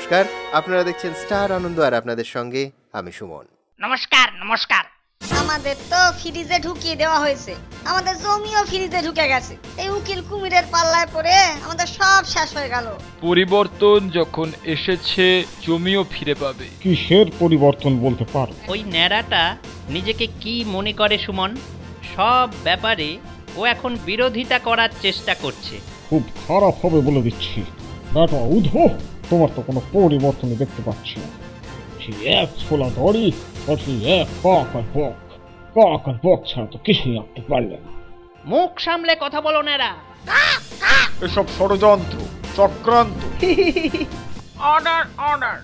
নমস্কার, আপনারা দেখছেন স্টার আনন্দ, আর আপনাদের সঙ্গে আমি সুমন। নমস্কার নমস্কার। আমাদের তো ফ্রিজে ঢুকিয়ে দেওয়া হয়েছে, আমাদের জমিও ফ্রিজে ঢুকে গেছে। এই উকিল কুমিরের পাল্লায় পড়ে আমাদের সব শেষ হয়ে গেল। পরিবর্তন যখন এসেছে জমিও ফিরে পাবে। কিসের পরিবর্তন বলতে পারো? ওই ন্যাড়াটা নিজেকে কি মনে করে সুমন? সব ব্যাপারে ও এখন বিরোধিতা করার চেষ্টা করছে। খুব খারাপ হবে বলে দিচ্ছি। ব্যাটা উধো, তোমার তো কোনো পরিবর্তনই দেখতে পাচ্ছি না। সে এক ছোলা দড়ি আর সে এক কাক আর বক ছাড়া তো কিছুই আঁকতে পারলে না। মুখ সামলে কথা বলো ন্যাড়া। এসব ষড়যন্ত্র, চক্রান্ত। Order order.